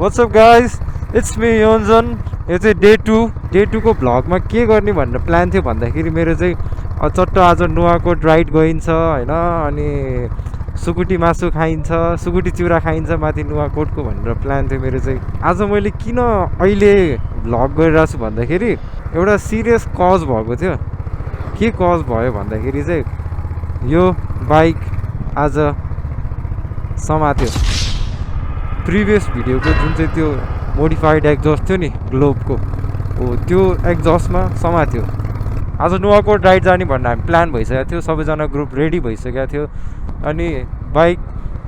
WhatsApp guys, it's me Yonjan. यो चाहिँ day 2 को भ्लगमा के गर्ने भनेर प्लान थियो भन्दाखेरि मेरो चाहिँ चट्ट आज नुवाकोट राइड गइन्छ होइन, अनि सुकुटी मासु खाइन्छ, सुकुटी चिउरा खाइन्छ माथि नुवाकोटको भनेर प्लान थियो मेरो चाहिँ। आज मैले किन अहिले भ्लग गरिरहेको छु भन्दाखेरि एउटा सिरियस कज भएको थियो। के कज भयो भन्दाखेरि चाहिँ यो बाइक आज समात्यो। प्रिभियस भिडियोको जुन चाहिँ त्यो मोडिफाइड एक्जस्ट थियो नि ग्लोबको, हो त्यो एक्जस्टमा समात्यो। आज नुवाकोट राइड जाने भन्ने हामी प्लान भइसकेको थियो, सबैजना ग्रुप रेडी भइसकेको थियो। अनि बाइक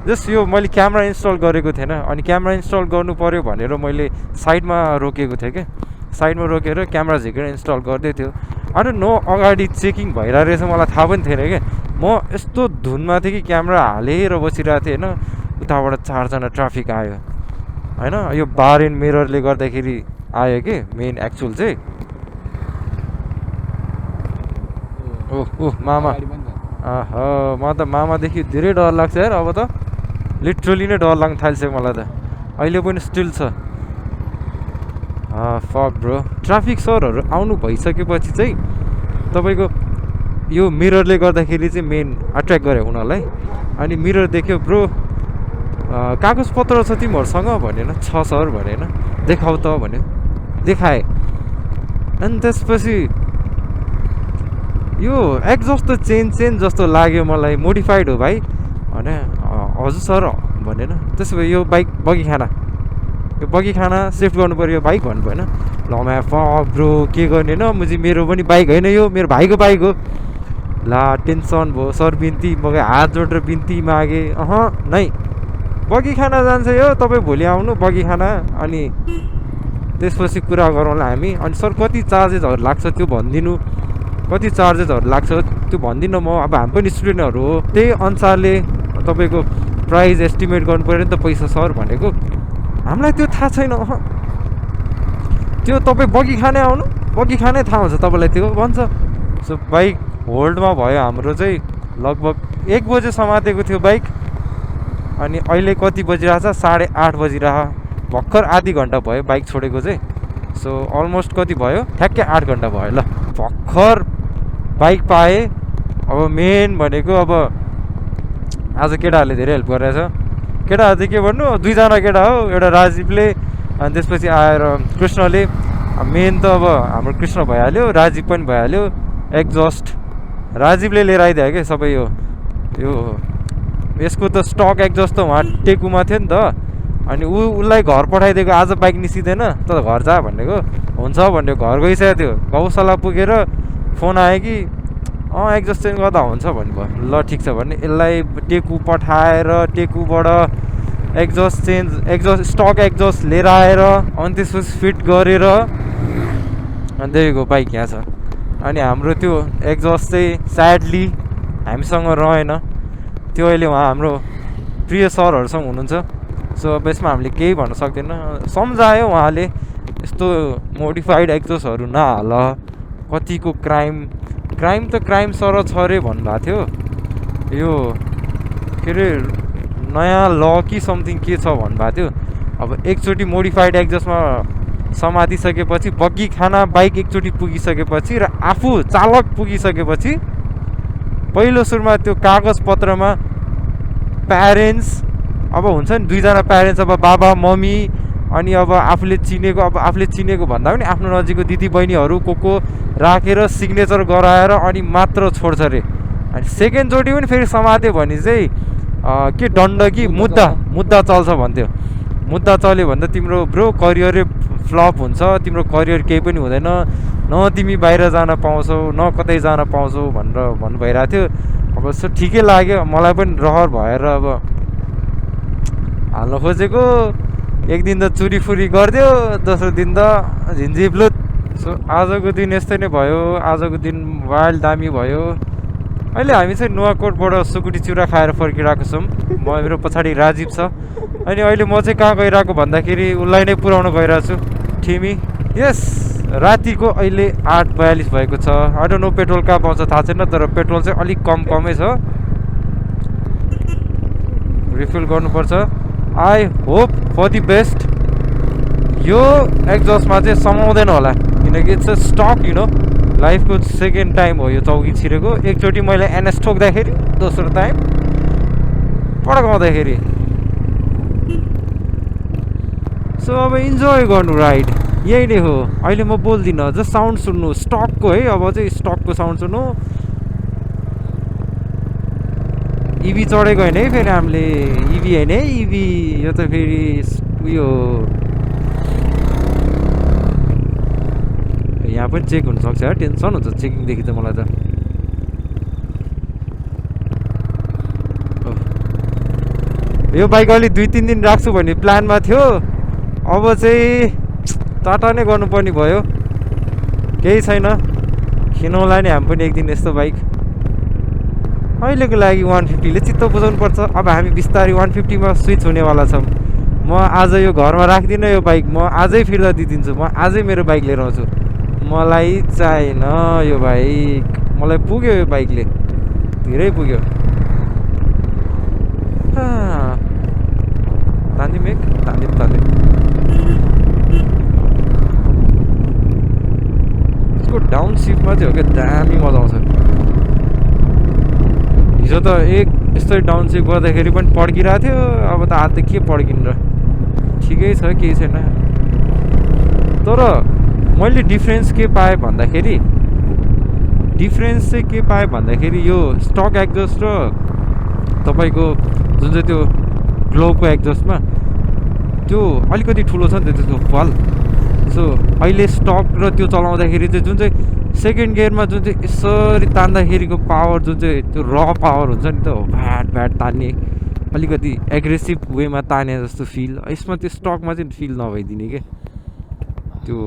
जस्ट यो मैले क्यामेरा इन्स्टल गरेको थिएन, अनि क्यामेरा इन्स्टल गर्नु पऱ्यो भनेर मैले साइडमा रोकेको थिएँ क्या, साइडमा रोकेर क्यामेरा झिकेर इन्स्टल गर्दै थियो। अनि अगाडि चेकिङ भइरहेको रहेछ, मलाई थाहा पनि थिएन क्या। म यस्तो धुनमा थिएँ कि क्यामेरा हालेर बसिरहेको थिएँ होइन, उताबाट 4 जना ट्राफिक आयो होइन। यो बार एन्ड मिररले गर्दाखेरि आयो कि मेन एक्चुअल चाहिँ। ओह मामा, म त मामादेखि धेरै डर लाग्छ यार। अब त लिटरली नै डर लाग्न थाल्छ मलाई त, अहिले पनि स्टिल छ। फक ब्रो, ट्राफिक सरहरू आउनु भइसकेपछि चाहिँ तपाईँको यो मिररले गर्दाखेरि चाहिँ मेन अट्र्याक्ट गऱ्यो उनीहरूलाई। अनि मिरर देख्यो ब्रो, कागजपत्र छ तिमीहरूसँग भनेन। छ सर भनेन, देखाऊ त भन्यो, देखाएँ। अनि त्यसपछि यो एक्जस्ट त चेन्ज जस्तो लाग्यो मलाई, मोडिफाइड हो भाइ भने। हजुर सर भनेन। त्यसो भए यो बाइक बगी खाना सिफ्ट गर्नु पऱ्यो बाइक भन्नु भएन। ल म्या फक ब्रो, के गर्ने न, मुझे मेरो पनि बाइक होइन, यो मेरो भाइको बाइक हो। ला टेन्सन भयो सर, बिन्ती म हात जोडेर बिन्ती मागेँ। नै बगी खाना जान्छ यो, तपाईँ भोलि आउनु बगी खाना, अनि त्यसपछि कुरा गरौँला हामी। अनि सर कति चार्जेसहरू लाग्छ त्यो भनिदिनु, कति चार्जेसहरू लाग्छ त्यो भनिदिनु। म अब हामी पनि स्टुडेन्टहरू हो, त्यही अनुसारले तपाईँको प्राइस एस्टिमेट गर्नु पऱ्यो नि त पैसा सर भनेको। हामीलाई त्यो थाहा छैन। त्यो तपाईँ बगी खाने आउनु, बगी खाने थाहा हुन्छ तपाईँलाई त्यो भन्छ। सो बाइक होल्डमा भयो हाम्रो चाहिँ लगभग 1 बजे समातेको थियो बाइक, अनि अहिले कति बजिरहेछ, 8:30 बजिरह। भर्खर आधी घन्टा भयो बाइक छोडेको चाहिँ। सो अलमोस्ट कति भयो, ठ्याक्कै 8 घन्टा भयो। ल भर्खर बाइक पाएँ। अब मेन भनेको अब आज केटाहरूले धेरै हेल्प गरिरहेछ। केटाहरू चाहिँ के भन्नु, 2 जना केटा हो, एउटा राजीवले अनि त्यसपछि आएर कृष्णले। मेन त अब हाम्रो कृष्ण भइहाल्यो, राजीव पनि भइहाल्यो। एक्जस्ट राजीवले लिएर आइदियो क्या सबै। यो यसको त स्टक एक्जस्ट त उहाँ टेकुमा थियो नि त, अनि उसलाई घर पठाइदिएको। आज बाइक निस्किँदैन त घर जा भनेको, हुन्छ भन्यो। घर गइसकेको थियो, गौशाला पुगेर फोन आयो कि एक्जस्ट चेन्ज गर्दा हुन्छ भन्नुभयो। ल ठिक छ भने यसलाई टेकु पठाएर टेकुबाट एक्जस्ट स्टक एक्जस्ट लिएर आएर अनि त्यसपछि फिट गरेर अनि त्यहीको बाइक यहाँ छ। अनि हाम्रो त्यो एक्जस्ट चाहिँ स्याडली हामीसँग रहेन, त्यो अहिले उहाँ हाम्रो प्रिय सरहरूसँग हुनुहुन्छ। सो अब यसमा हामीले केही भन्न सक्दैन। सम्झायो उहाँले, यस्तो मोडिफाइड एक्जस्टहरू नहाल, कतिको क्राइम त क्राइम सर छ अरे भन्नुभएको थियो। यो के अरे नयाँ ल कि समथिङ के छ भन्नुभएको थियो। अब एकचोटि मोडिफाइड एक्जस्टमा समातिसकेपछि, बग्गी खाना बाइक एकचोटि पुगिसकेपछि र आफू चालक पुगिसकेपछि, पहिलो सुरुमा त्यो कागजपत्रमा प्यारेन्ट्स, अब हुन्छ नि 2 जना प्यारेन्ट्स, अब बाबा मम्मी, अनि अब आफूले चिनेको भन्दा पनि आफ्नो नजिकको दिदी बहिनीहरू को राखेर सिग्नेचर गराएर अनि मात्र छोड्छ अरे। अनि सेकेन्डचोटि पनि फेरि समात्यो भने चाहिँ के दण्ड कि मुद्दा चल्छ भन्थ्यो। मुद्दा चल्यो भने त तिम्रो ब्रो करियरै फ्लप हुन्छ, तिम्रो करियर केही पनि हुँदैन, न तिमी बाहिर जान पाउँछौ न कतै जान पाउँछौ भनेर भन्नु भइरहेको थियो। अब सो ठिकै लाग्यो, मलाई पनि रहर भएर अब हाल्नु खोजेको। एक दिन त चुरीफुरी गरिदियो, दोस्रो दिन त झिन्झिप्लुत। सो आजको दिन यस्तै नै भयो, आजको दिन वाइल्ड दामी भयो। अहिले हामी चाहिँ नुवाकोटबाट सुकुटी चिउरा खाएर फर्किरहेको छौँ। मेरो पछाडि राजीव छ, अनि अहिले म चाहिँ कहाँ गइरहेको भन्दाखेरि उसलाई नै पुऱ्याउन गइरहेको छु, ठिमी। यस, रातिको अहिले 8:42 भएको छ। आई डोन्ट नो पेट्रोल कहाँ पाउँछ थाहा छैन, तर पेट्रोल चाहिँ अलिक कमै छ। रिफिल गर्नुपर्छ। I hope for the best. यो एक्जस्टमा चाहिँ समाउँदैन होला किनकि it's a stock you know लाइफको सेकेन्ड टाइम हो यो चौकी छिरेको एकचोटि मैले एनएस ठोक्दाखेरि दोस्रो टाइम पड्काउँदाखेरि सो अब इन्जोय गर्नु राइड यही नै हो अहिले म बोल्दिनँ जस्ट साउन्ड सुन्नु स्टकको है अब चाहिँ स्टकको साउन्ड सुन्नु इभी चढेको होइन है फेरि हामीले इभी होइन है इभी यो त फेरि उयो यहाँ पनि चेक हुनसक्छ यार टेन्सन हुन्छ चेकिङदेखि त मलाई त यो बाइक अलि 2-3 दिन राख्छु भन्ने प्लानमा थियो अब चाहिँ टाटा नै गर्नुपर्ने भयो केही छैन किनौला नि हामी पनि एक दिन यस्तो बाइक अहिलेको लागि 150ले चित्त बुझाउनु पर्छ अब हामी बिस्तारै 150मा स्विच हुनेवाला छौँ म आज यो घरमा राख्दिनँ यो बाइक म आजै फिर्ता दिइदिन्छु म आजै मेरो बाइक लिएर आउँछु मलाई चाहिएन यो बाइक मलाई पुग्यो यो बाइकले धेरै पुग्यो तान्दिम एक तान्दिम यसको डाउन सिफ्टमा चाहिँ हो क्या दामी मजा आउँछ हिजो त एक यस्तै डाउन सिफ्ट गर्दाखेरि पनि पड्किरहेको थियो अब त हात के पड्किनु र ठिकै छ केही छैन तर मैले डिफ्रेन्स के पाएँ भन्दाखेरि यो स्टक एक्जस्ट र तपाईँको जुन चाहिँ त्यो ग्लोबको एक्जस्टमा त्यो अलिकति ठुलो छ नि त त्यसको फल सो अहिले स्टक र त्यो चलाउँदाखेरि चाहिँ जुन चाहिँ सेकेन्ड गियरमा जुन चाहिँ यसरी तान्दाखेरिको पावर जुन चाहिँ त्यो र पावर हुन्छ नि त भ्याट तान्ने अलिकति एग्रेसिभ वेमा ताने जस्तो फिल यसमा त्यो स्टकमा चाहिँ फिल नभइदिने के त्यो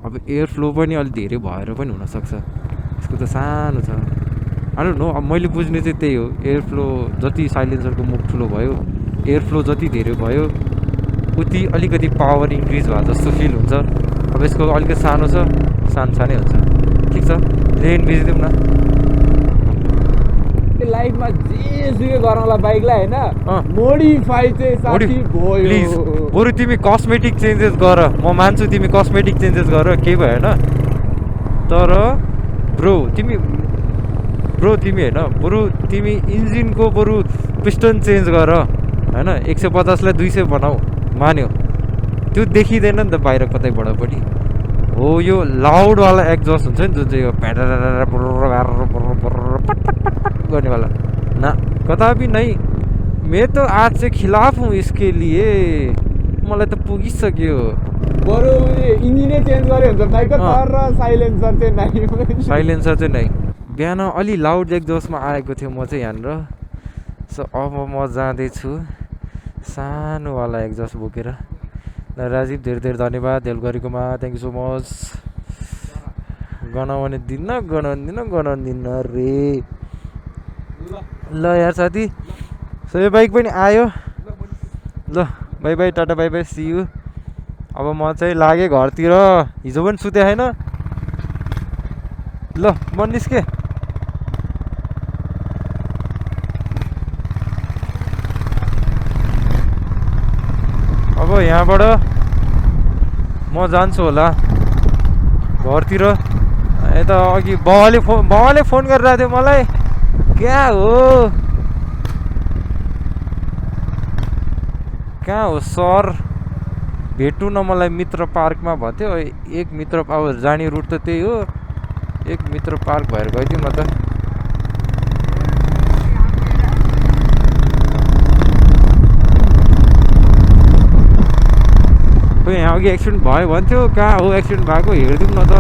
अब एयर फ्लो पनि अलिक धेरै भएर पनि हुनसक्छ यसको त सानो छ अरे नो अब मैले बुझ्ने चाहिँ त्यही हो एयर फ्लो जति साइलेन्सरको मुख ठुलो भयो एयर फ्लो जति धेरै भयो उति अलिकति पावर इन्क्रिज भयो जस्तो फिल हुन्छ अब यसको अलिकति सानो छ सानै हुन्छ ठिक छ लेन बिजिदिउँ न लाइफमा जेसुकै गरौँला बाइकलाई होइन मोडिफाई चाहिँ साथी भयो प्लिज बरु तिमी कस्मेटिक चेन्जेस गर म मान्छु तिमी कस्मेटिक चेन्जेस गर केही भएन तर ब्रो तिमी होइन बरु तिमी इन्जिनको बरु पिस्टन चेन्ज गर होइन 150लाई 200 बनाऊ मान्यो त्यो देखिँदैन नि त बाहिर कतैबाट पनि हो यो लाउडवाला एक्जस्ट हुन्छ नि जुन चाहिँ यो गर्नेवाला ना कदापि नहीं मैं तो आज से खिलाफ हूँ इसके लिए मलाई त पुगिसक्यो बरु इन्जिनै चेन्ज गरे हुन्छ बाइकको तर साइलेन्सर चाहिँ नै साइलेन्सर चाहिँ नै बिहान अलि लाउड एक्जस्टमा आएको थियो म चाहिँ यहाँनिर सो अब म जाँदैछु सानोवाला एक्जस्ट बोकेर राजीव धेरै धेरै धन्यवाद हेल्प गरेकोमा थ्याङ्क यू सो मच गनाउने दिन्न रे ल यार साथी सो यो बाइक पनि आयो ल bye bye tata bye bye see you अब म चाहिँ लागेँ घरतिर हिजो पनि सुते होइन ल म निस्केँ अब यहाँबाट म जान्छु होला घरतिर यता अघि बाबाले फोन गरिरहेको थियो मलाई क्या हो सर भेट्नु न मलाई मित्र पार्कमा भन्थ्यो एक मित्र अब जाने रुट त त्यही हो एक मित्र पार्क भएर गइदिउँ न त खोइ यहाँ अघि एक्सिडेन्ट भयो भन्थ्यो कहाँ हो एक्सिडेन्ट भएको हेरिदिउँ न त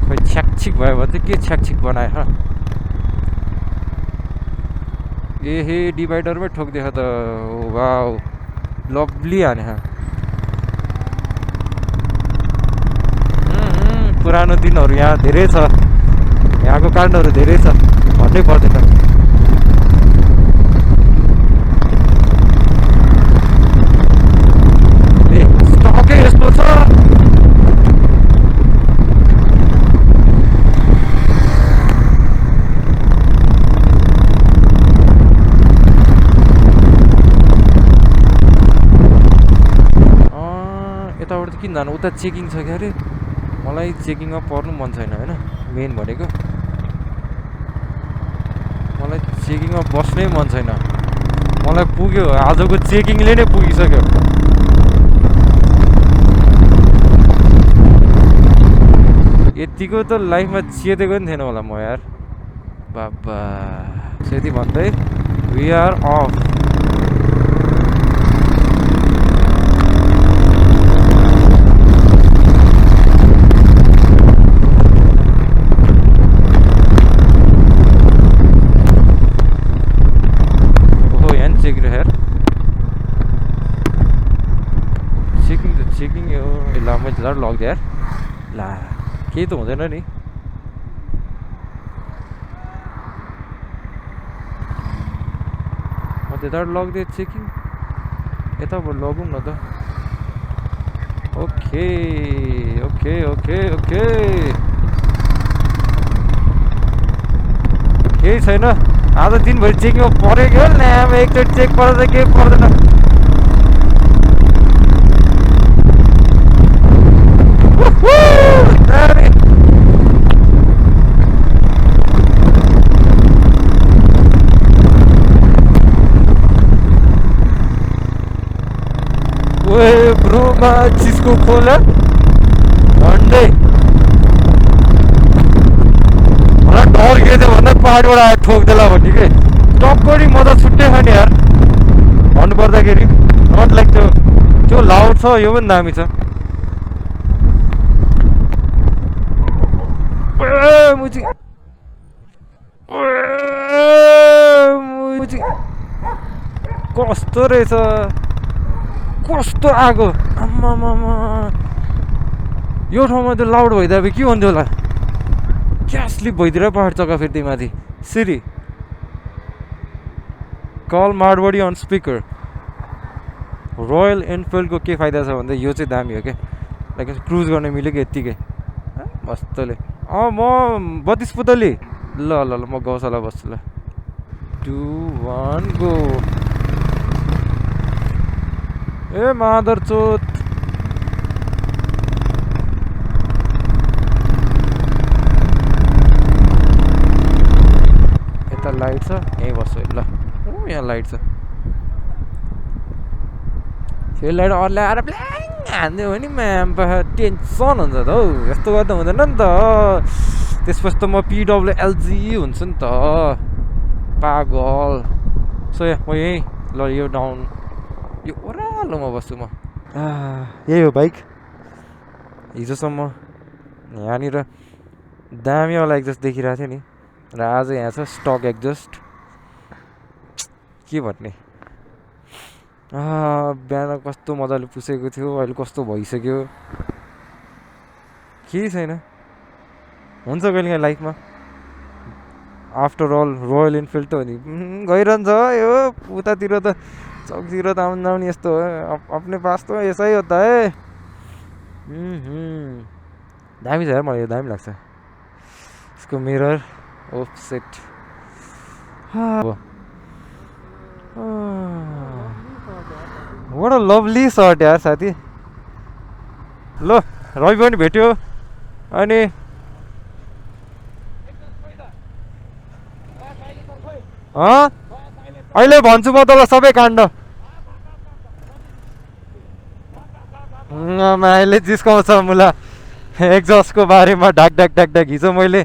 खोइ छ्याकछिक भयो भने चाहिँ के छ्याकछिक बनायो ए डिभाइडरमै ठोकिदियो त वाउ लभली हाने पुरानो दिनहरू यहाँ धेरै छ यहाँको काण्डहरू धेरै छ भन्नै पर्दैन यस्तो छ जानु उता चेकिङ छ क्या अरे मलाई चेकिङमा पर्नु मन छैन होइन मेन भनेको मलाई चेकिङमा बस्नै मन छैन मलाई पुग्यो आजको चेकिङले नै पुगिसक्यो यतिको त लाइफमा चेतेको नि थिएन होला म यार बाबा त्यति भन्दै वी आर अफ लग यार ला केही त हुँदैन नि त्यताबाट लगिदिए चेकिङ यताबाट लगौँ न त ओके ओके ओके ओके केही छैन आज दिनभरि चेकिङमा परेको ल्याम एकचोटि चेक पर्दा त केही पर्दैन ब्रोमा चिसको खोला झन्डै मलाई डर के थियो भन्दा पहाडबाट आएर ठोक्देला भन्ने के टक्करी म त छुट्टै छ नि यार भन्नुपर्दाखेरि नट लाइक त्यो लाउड छ यो पनि दामी छ कस्तो रहेछ कस्तो आगो आम्मामा यो ठाउँमा त लाउड भइदिए अब के हुन्थ्यो होला क्या स्लिप भइदिएर पहाड चक्का फेरि माथि सिरी कल मारवाडी अन स्पिकर रोयल एनफिल्डको के फाइदा छ भन्दा यो चाहिँ दामी हो क्या लाइक क्रुज गर्न मिल्यो कि यत्तिकै मस्तले म 32 पुतली ल ल ल म गौशाला बस्छु ल 2 1 गो ए मादर चोत यता लाइट छ यहीँ बस्छु ल यहाँ लाइट छ फेरि लाइट अर्ल्याएर प्ल्याङ हान्दियो भने म्याम टेन्सन हुन्छ त हौ यस्तो गर्दा हुँदैन नि त त्यसपछि त म पिडब्ल्युएलजी हुन्छु नि त पागल सो म यहीँ ल यो डाउन यो ओह्रालोमा बस्छु म यही हो बाइक हिजोसम्म यहाँनिर दामीवाला एक्जस्ट देखिरहेको थियो नि र आज यहाँ छ स्टक एक्जस्ट के भन्ने बिहान कस्तो मजाले पुसेको थियो अहिले कस्तो भइसक्यो केही छैन हुन्छ कहिले लाइफमा आफ्टर अल रोयल इनफिल्ड त हो नि गइरहन्छ यो उतातिर त चौकतिर त आउनु यस्तो हो आफ्नै पास त यसै हो त है दामी छ यार मलाई यो दामी लाग्छ यसको mirror offset what a lovely shirt यार साथी ल रवि पनि भेट्यो अनि अहिले भन्छु म तँलाई सबै काण्ड अहिले जिस्काउँछ मुला एक्जस्टको बारेमा ढाक ढाक ढाक ढाक हिजो मैले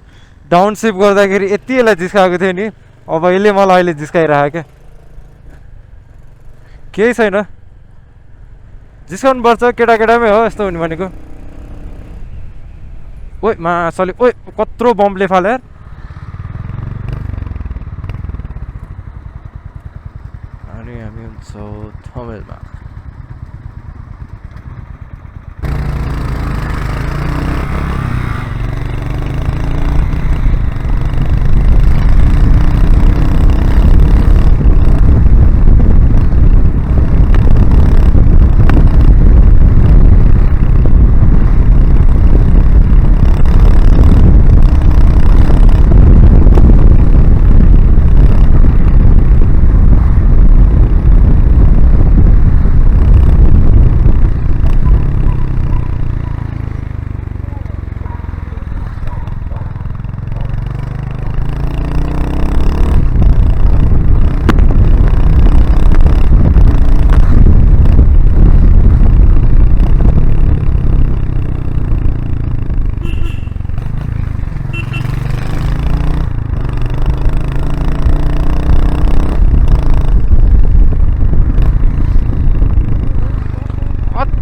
डाउनसिप गर्दाखेरि यति यसलाई जिस्काएको थियो नि अब यसले मलाई अहिले जिस्काइरहेको क्या केही छैन जिस्काउनु पर्छ केटाकेटामै हो यस्तो हुने भनेको ओइ मासले ओइ कत्रो बम्पले फाले यार अनि हामी हुन्छौँ थमेलमा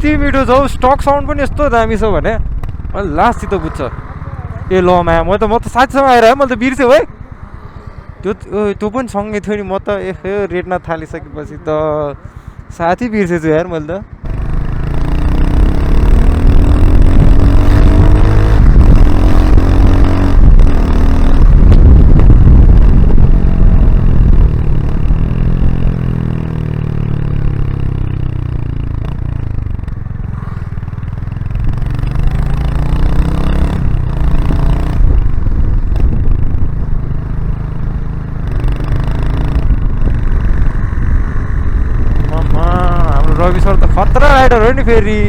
यति मिठो छ हौ स्टक साउन्ड पनि यस्तो दामी छ भने अनि लास्ट त बुझ्छ ए ल माया म त साथीसँग आएर है मैले त बिर्सेँ है त्यो पनि सँगै थियो नि म त रेट्न थालिसकेपछि त साथी बिर्सेछु यार मैले त रवि सर त खतरा राइडर हो नि फेरि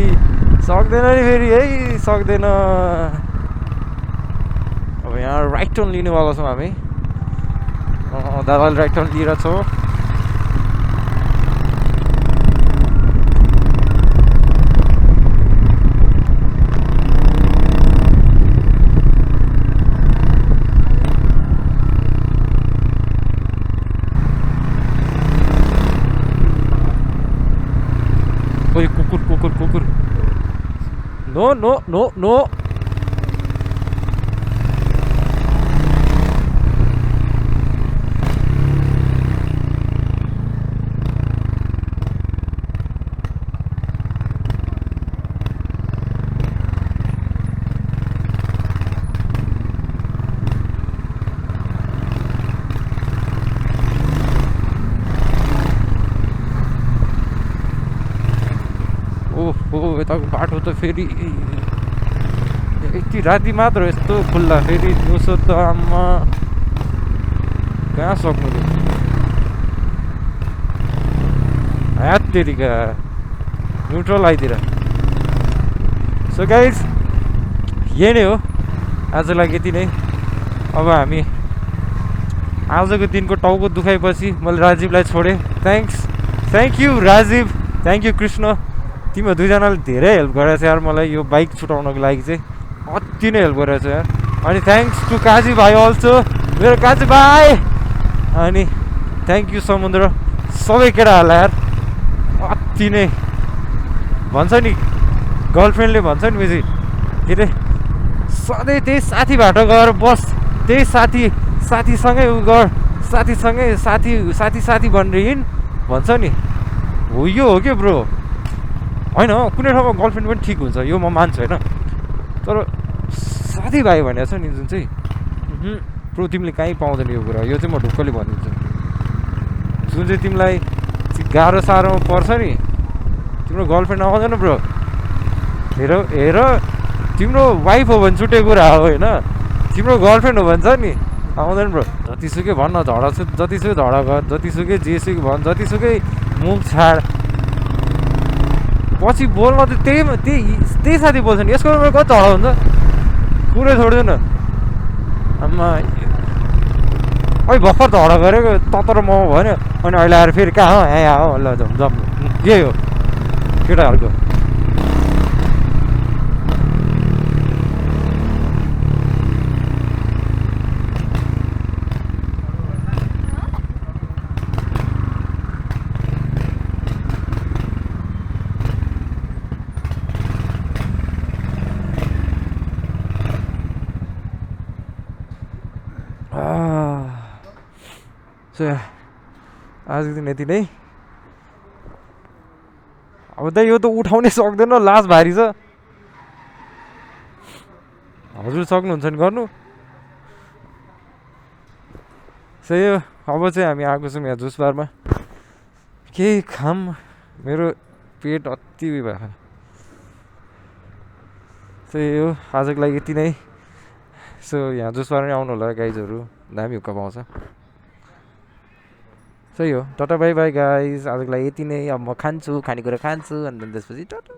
सक्दैन नि फेरि है सक्दैन अब यहाँ राइट टर्न लिनेवाला छौँ हामी दादाले राइट टर्न लिएर छौँ ओए कुकुर कुकुर कुकुर नो नो नो नो ओहो यताको बाटो त फेरि यति राति मात्र यस्तो खुल्ला फेरि दिउँसो त आम्मा कहाँ सक्नु त्यो हात्तेरिका न्युट्रल आइतिर सो गाइज यही नै हो आजलाई यति नै अब हामी आजको दिनको टाउको दुखाएपछि मैले राजीवलाई छोडेँ thank you Rajiv thank you Krishna तिम्रो दुईजनाले धेरै हेल्प गरेछ यार मलाई यो बाइक छुटाउनको लागि चाहिँ अति नै हेल्प गरेछ यार अनि थ्याङ्क्स टु काजी भाइ अल्सो मेरो काजी भाइ अनि थ्याङ्क यू समुद्र सबै केटाहरूलाई यार अति नै भन्छ नि गर्लफ्रेन्डले भन्छ नि बेसी के अरे सधैँ त्यही साथीबाट गएर बस त्यही साथीसँगै उ गर साथीसँगै साथी भनेर हिँड भन्छ नि हो यो हो क्या ब्रो होइन कुनै ठाउँमा गर्लफ्रेन्ड पनि ठिक हुन्छ यो म मान्छु होइन तर साथीभाइ भनेको छ नि जुन चाहिँ ब्रो तिमीले कहीँ पाउँदैन यो कुरा यो चाहिँ म ढुक्कले भनिदिन्छु जुन चाहिँ तिमीलाई गाह्रो साह्रोमा पर्छ नि तिम्रो गर्लफ्रेन्ड आउँदैन ब्रो हेर तिम्रो वाइफ हो भने छुट्टै कुरा हो होइन तिम्रो गर्लफ्रेन्ड हो भने छ नि आउँदैन ब्रो जतिसुकै भन्न जतिसुकै झगडा गर जतिसुकै जेसुकै भन् जतिसुकै मुख छाड पछि बोल्न त त्यही साथी बोल्छ नि यसको मेरो कति झगडा हुन्छ कुरै छोड्दैन आम्मा अहिले भर्खर झगडा गरेको तर म भन्यो अनि अहिले आएर फेरि कहाँ हो यहाँ हो ल जाउँ यही हो केटाहरूको सो आजको दिन यति नै अब त यो त उठाउनै सक्दैन लास भारी छ हजुर सक्नुहुन्छ नि गर्नु सो यो अब चाहिँ हामी आएको छौँ यहाँ जुस बारमा केही खाम मेरो पेट अति भएको सो यो आजको लागि यति नै सो यहाँ जुस बार नै आउनु होला गाइजहरू दामी हुक्का पाउँछ सही हो टाटा बाई बाई गाइज आजको लागि यति नै अब म खान्छु खानेकुरा खान्छु अनि त्यसपछि टाटा